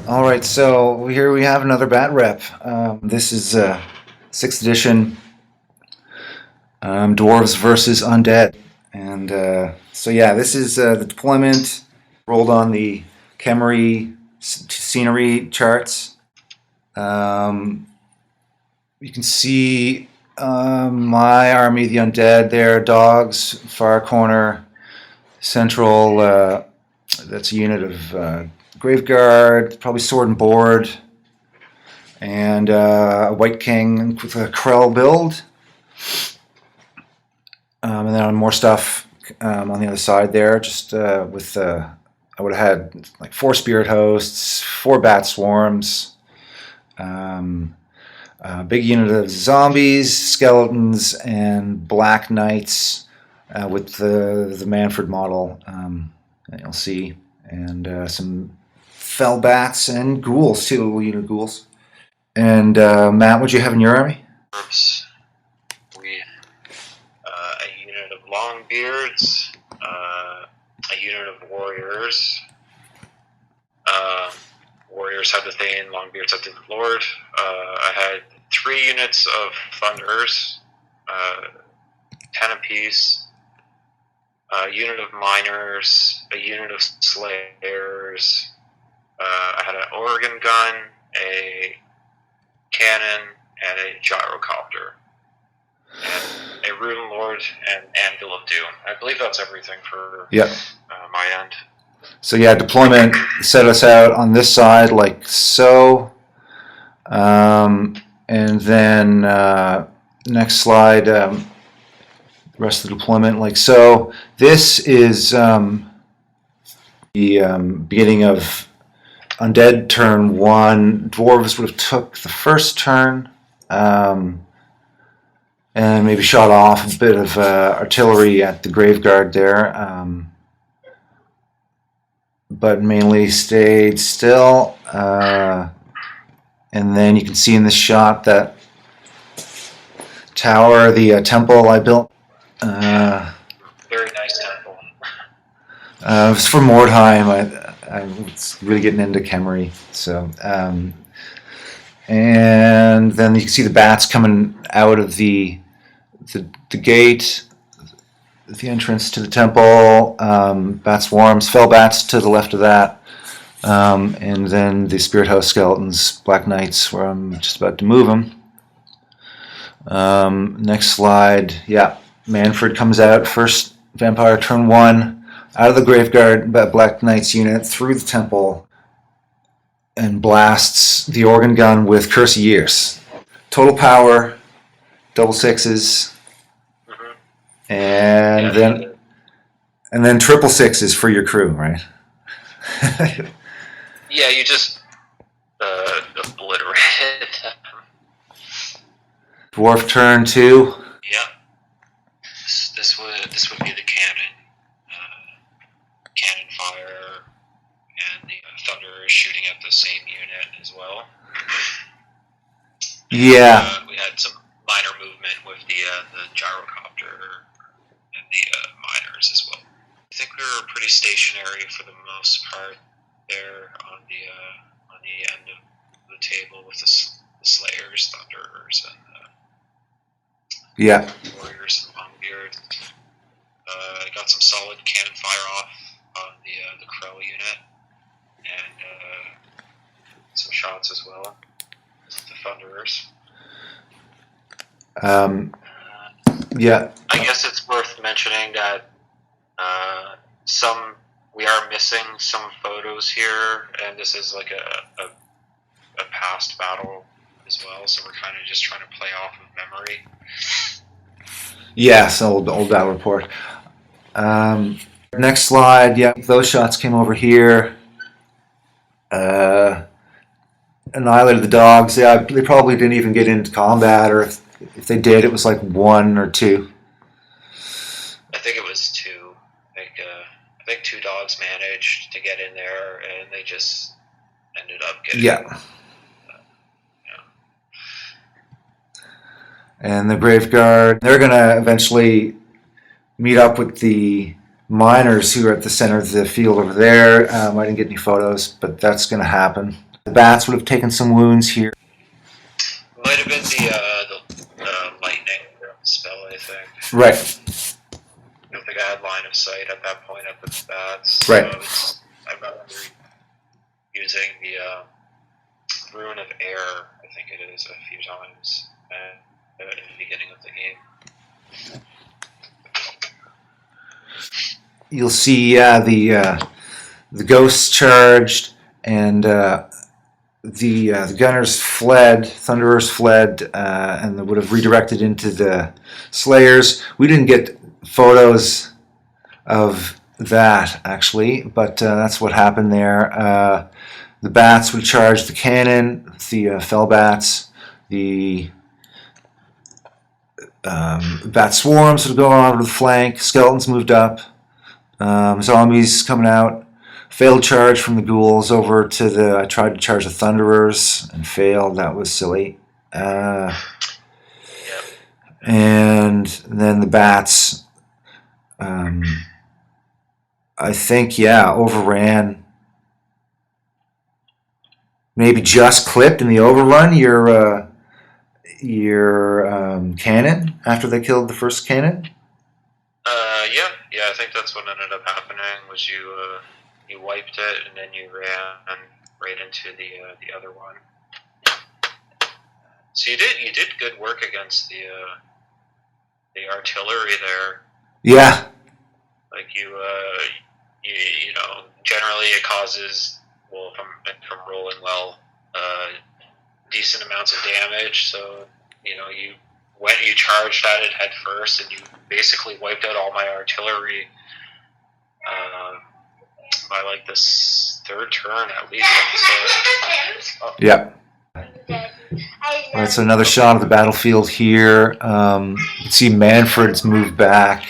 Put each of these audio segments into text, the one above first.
All right, so here we have another bat rep. This is 6th edition Dwarves versus Undead. And so yeah, this is the deployment rolled on the Khemri scenery charts. You can see my army, the Undead there, dogs, far corner, central, that's a unit of Graveguard, probably sword and board, and a White King with a Krell build. And then more stuff on the other side there, just with, I would have had like 4 Spirit Hosts, 4 Bat Swarms, a big unit of zombies, skeletons, and Black Knights with the Mannfred model that you'll see, and some Fell Bats and ghouls too, a unit of ghouls. And Matt, what'd you have in your army? A unit of Longbeards, a unit of Warriors. Warriors had the Thane, Longbeards had the Lord. I had 3 units of Thunderers, 10 apiece, a unit of Miners, a unit of Slayers. I had an Organ gun, a cannon, and a gyrocopter, and a Rune Lord and Anvil of Doom. I believe that's everything for my end. So yeah, deployment set us out on this side like so, and then next slide, the rest of the deployment like so. This is the beginning of Undead turn 1. Dwarves would have took the first turn, and maybe shot off a bit of artillery at the Graveguard there, but mainly stayed still. And then you can see in this shot that tower, the temple I built. Very nice temple. It was for Mordheim. I was really getting into Khemri, so and then you can see the bats coming out of the gate, the entrance to the temple. Bat swarms, fell bats to the left of that, and then the Spirit House skeletons, Black Knights, where I'm just about to move them. Next slide, yeah, Mannfred comes out first. Vampire turn 1. Out of the Graveguard, Black Knight's unit through the temple and blasts the organ gun with Curse of Years. Total power, double 6s, and then triple 6s for your crew, right? Yeah, you just obliterated them. Dwarf turn 2. Yeah, this would be the cannon fire, and the thunder is shooting at the same unit as well. Yeah. We had some minor movement with the gyrocopter and the miners as well. I think we were pretty stationary for the most part there on the end of the table with the Slayers, Thunderers, and Warriors and Longbeard. Got some solid cannon fire off on the Krell unit, and some shots as well. The Thunderers. Yeah. I guess it's worth mentioning that we are missing some photos here, and this is like a past battle as well, so we're kind of just trying to play off of memory. Yes, old battle report. Next slide, yeah, those shots came over here. Annihilated the dogs. Yeah, they probably didn't even get into combat, or if they did, it was like 1 or 2. I think it was 2. I think 2 dogs managed to get in there, and they just ended up getting. Yeah. And the Graveguard, they're going to eventually meet up with the miners who are at the center of the field over there. I didn't get any photos, but that's going to happen. The bats would have taken some wounds here. Might have been the lightning spell, I think. Right. I don't think I had line of sight at that point at the bats. Right. So I remember using the Rune of Air, I think it is, a few times at the beginning of the game. You'll see, the ghosts charged, and the gunners fled, Thunderers fled, and they would have redirected into the Slayers. We didn't get photos of that, actually, but that's what happened there. The bats would charge the cannon, the fell bats, the bat swarms would go on to the flank, skeletons moved up, zombies coming out. Failed charge from the ghouls over to the... I tried to charge the Thunderers and failed. That was silly. And then the bats, I think, overran. Maybe just clipped in the overrun your cannon after they killed the first cannon? Yeah, I think that's what ended up happening, was you wiped it, and then you ran right into the other one. So you did good work against the artillery there. Yeah. Like you know, generally it causes, well, from rolling well, decent amounts of damage. So you know, you charged at it head first, and you basically wiped out all my artillery. By like this third turn at least. Yep. That's another shot of the battlefield here. You can see Mannfred's moved back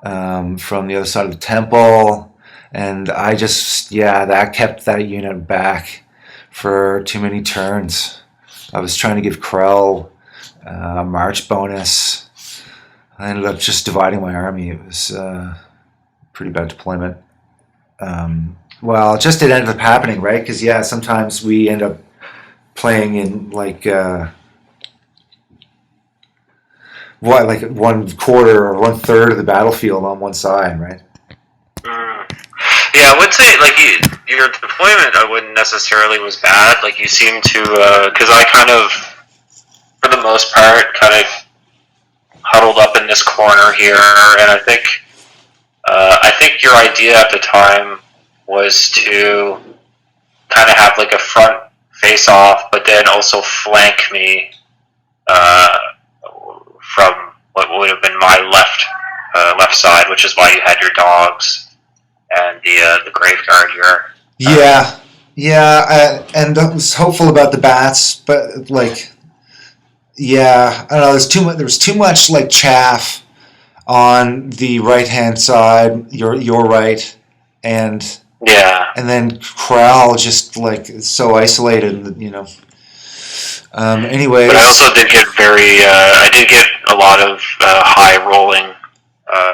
from the other side of the temple, and I just, that kept that unit back for too many turns. I was trying to give Krell a march bonus. I ended up just dividing my army. It was pretty bad deployment. Well, just it ended up happening, right? Because sometimes we end up playing in like 1/4 or 1/3 of the battlefield on one side, right? Yeah, I would say like your deployment, I wouldn't necessarily was bad. Like you seem to, because I kind of, for the most part, kind of huddled up in this corner here, and I think your idea at the time was to kind of have like a front face off, but then also flank me from what would have been my left side, which is why you had your dogs and the graveguard here. And I was hopeful about the bats, but like, I don't know. There was too much like chaff on the right hand side, your right, and then Krell just like so isolated, you know. Anyways, but I also did get I did get a lot of high rolling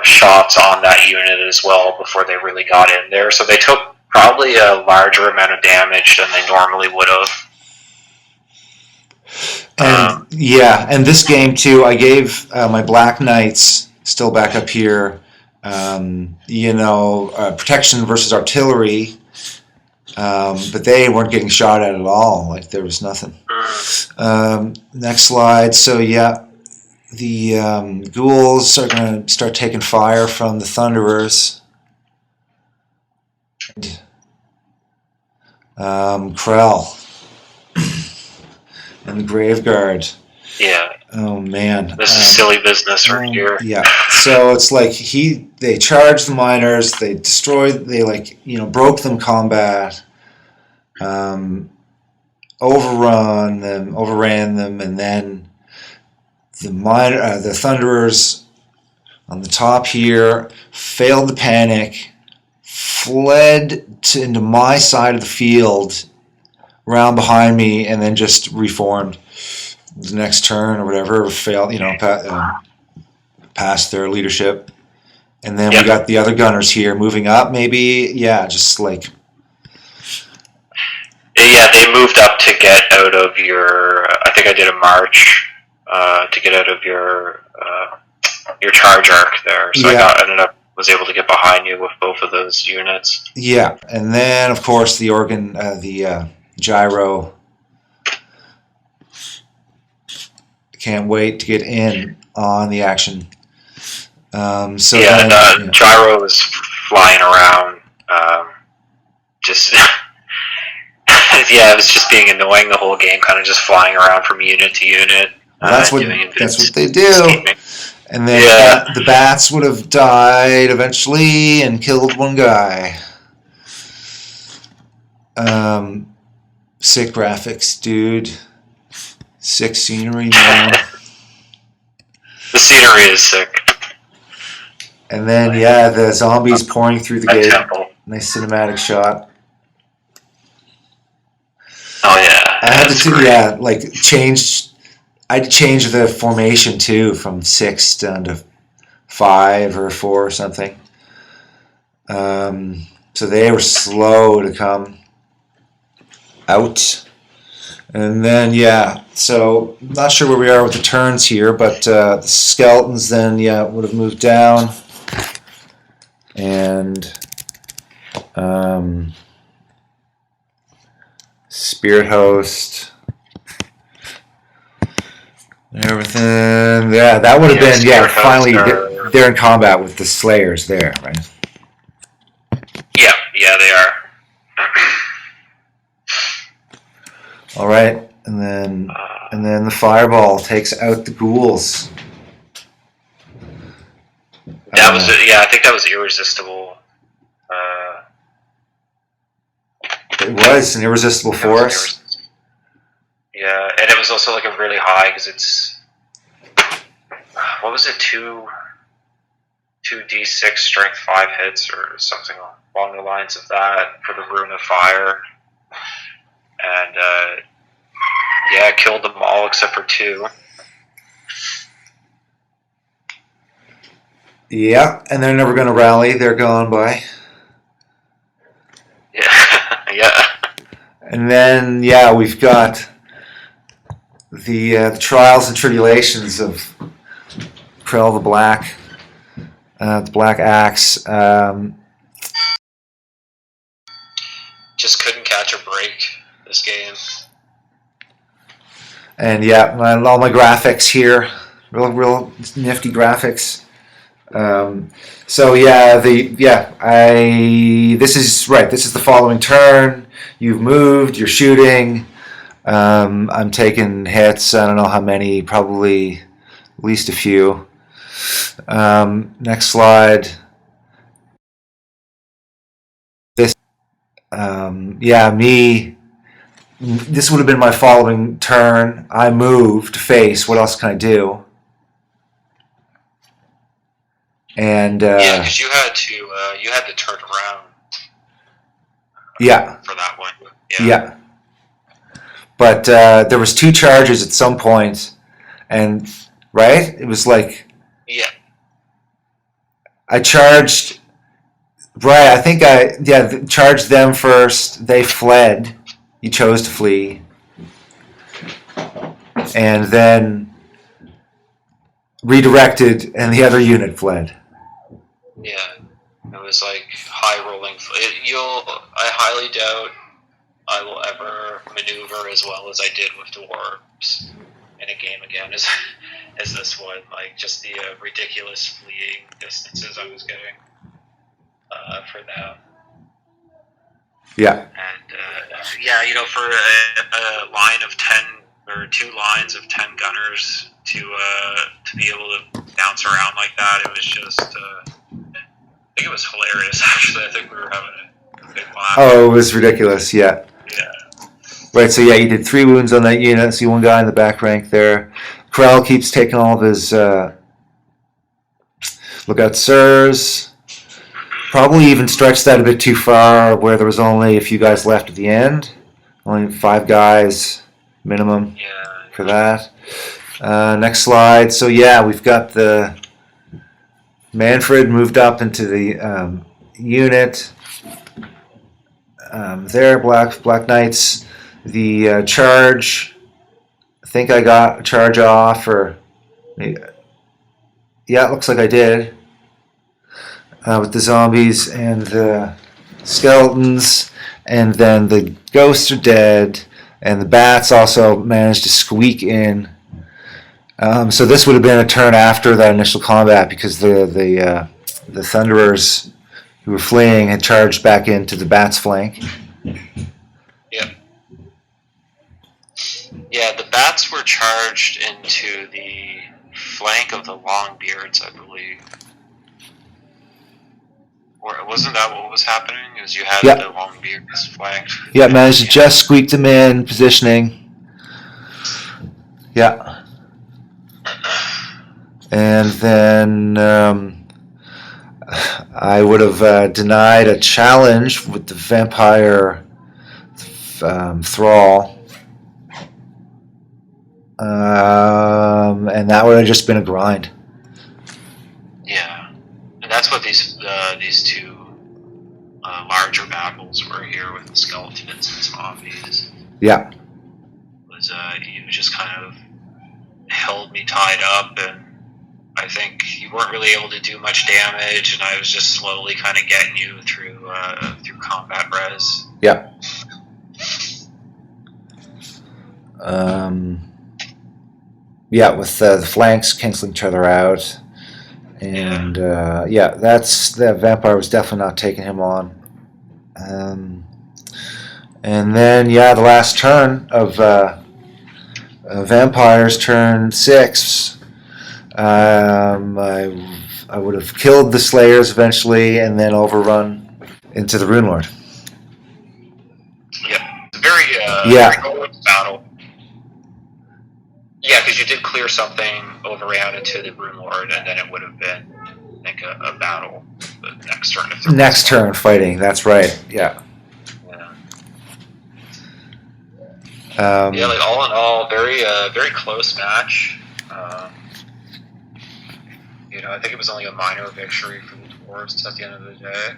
shots on that unit as well before they really got in there. So they took probably a larger amount of damage than they normally would have. And and this game too, I gave my Black Knights, still back up here, protection versus artillery, but they weren't getting shot at all. Like there was nothing. Next slide. So the ghouls are going to start taking fire from the Thunderers. Krell and the Graveguard. Yeah. Oh man. This is silly business right here. Yeah. So it's like they charged the miners, they destroyed, broke them combat, overran them, and then the Thunderers on the top here failed to panic, fled into my side of the field, round behind me, and then just reformed. The next turn or whatever, failed, past their leadership. And then we got the other gunners here moving up, maybe, just like... they moved up to get out of your. I think I did a march to get out of your charge arc there. So I was able to get behind you with both of those units. Yeah, and then of course the organ, the gyro. Can't wait to get in on the action. Gyro was flying around. Just it was just being annoying the whole game, kind of just flying around from unit to unit. That's what they do. Scheming. And then the bats would have died eventually and killed one guy. Sick graphics, dude. Sick scenery, man. The scenery is sick. And then, the zombies pouring through the gate. Temple. Nice cinematic shot. Oh, yeah. I had to change... I had to change the formation, too, from 6 down to 5 or 4 or something. So they were slow to come out. And then, so not sure where we are with the turns here, but the skeletons then, would have moved down. And Spirit Host and everything. Yeah, that would have been, finally they're in combat with the Slayers there, right? Yeah, they are. All right, and then the fireball takes out the ghouls. That was I think that was irresistible. It was an irresistible force. Yeah, and it was also like a really high because it's what was it 2d6 strength 5 hits or something along the lines of that for the Rune of Fire. And killed them all except for 2. Yeah, and they're never going to rally. They're gone by. Yeah. And then we've got the trials and tribulations of Krell the Black, the Black Axe. Just couldn't catch a break this game. And all my graphics here, real nifty graphics. This is right. This is the following turn. You've moved. You're shooting. I'm taking hits. I don't know how many. Probably at least a few. Next slide. This. Me. This would have been my following turn. I moved to face. What else can I do? And because you had to turn around. For that one. Yeah. But there was 2 charges at some point, and right, it was like. Yeah. I charged. Right, I think charged them first. They fled. You chose to flee, and then redirected, and the other unit fled. Yeah, it was like high rolling. I highly doubt I will ever maneuver as well as I did with Dwarfs in a game again as this one. Like just the ridiculous fleeing distances I was getting for them. Yeah. And for a line of 10 or 2 lines of 10 gunners to be able to bounce around like that, it was just. I think it was hilarious, actually. I think we were having a big laugh. Oh, it was ridiculous, yeah. Yeah. Right, so you did 3 wounds on that unit. See one guy in the back rank there. Krell keeps taking all of his lookout sirs. Probably even stretched that a bit too far where there was only a few guys left at the end. Only 5 guys minimum for that. Next slide. So we've got the Mannfred moved up into the unit. There, Black Knights. The charge, I think I got a charge off, or yeah, it looks like I did, with the zombies and the skeletons, and then the ghosts are dead, and the bats also managed to squeak in. So this would have been a turn after that initial combat, because the Thunderers who were fleeing had charged back into the bats' flank. Yep. Yeah, the bats were charged into the flank of the Longbeards, I believe. Or wasn't that what was happening? Is you had the Longbeards flanked? Yeah, managed to just squeak them in positioning. Yeah. And then I would have denied a challenge with the vampire thrall. And that would have just been a grind. Yeah. And that's what these two larger battles were here with the skeletons and zombies. Yeah. Was you just kind of held me tied up, and I think you weren't really able to do much damage, and I was just slowly kind of getting you through combat res. Yeah. Yeah, with the flanks canceling each other out, and that's the vampire was definitely not taking him on. And then the last turn of vampires, turn 6. I would have killed the Slayers eventually, and then overrun into the Rune Lord. Yeah, very close battle. Yeah, because you did clear something, overran into the Rune Lord, and then it would have been like a battle the next turn. Next turn fighting. That's right. Yeah. Like all in all, very close match. I think it was only a minor victory for the Dwarfs at the end of the day.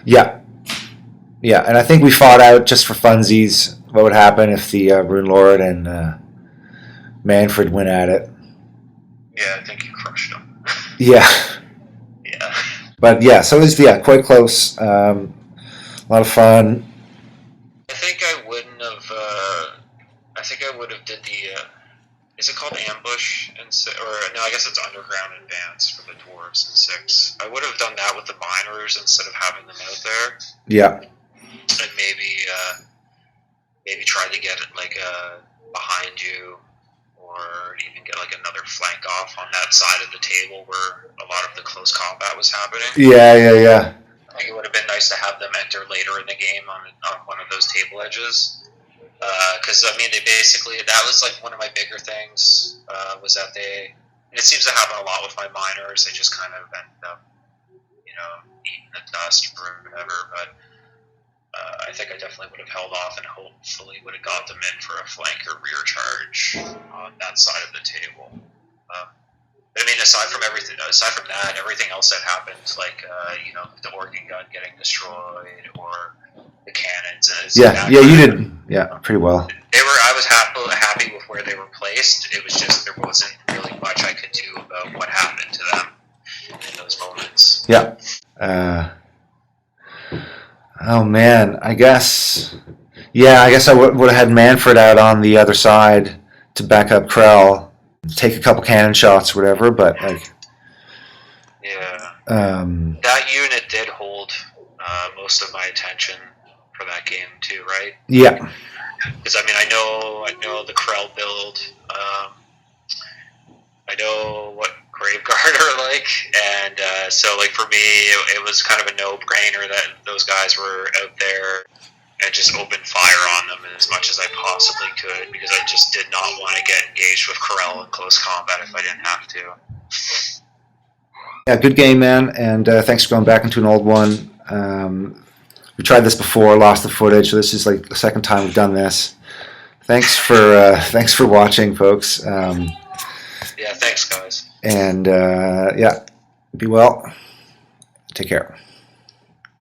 Yeah, and I think we fought out just for funsies what would happen if the Rune Lord and Mannfred went at it. Yeah, I think you crushed them. Yeah. Yeah. But so it was quite close. A lot of fun. I think I wouldn't have. I think I would have did the. Is it called ambush? No, I guess it's underground advance for the Dwarves in 6. I would have done that with the miners instead of having them out there. Yeah. And maybe try to get it behind you, or even get another flank off on that side of the table where a lot of the close combat was happening. Yeah. I think it would have been nice to have them enter later in the game on one of those table edges. Because they basically, that was one of my bigger things, was that and it seems to happen a lot with my miners, they just kind of end up, eating the dust or whatever, but I think I definitely would have held off and hopefully would have got them in for a flank or rear charge on that side of the table. But aside from that, everything else that happened, the organ gun getting destroyed or the cannons. You did. Yeah, pretty well. I was happy with where they were placed. It was just there wasn't really much I could do about what happened to them in those moments. Yeah. Oh man, I guess I would have had Mannfred out on the other side to back up Krell, take a couple cannon shots or whatever, but that unit did hold most of my attention for that game too, right? Yeah. Because I know the Krell build. I know what Graveguard are like, and so for me, it was kind of a no-brainer that those guys were out there and just open fire on them as much as I possibly could, because I just did not want to get engaged with Krell in close combat if I didn't have to. Yeah, good game, man, and thanks for going back into an old one. We tried this before, lost the footage, so this is the second time we've done this. Thanks for watching, folks. Yeah, thanks, guys. And be well. Take care.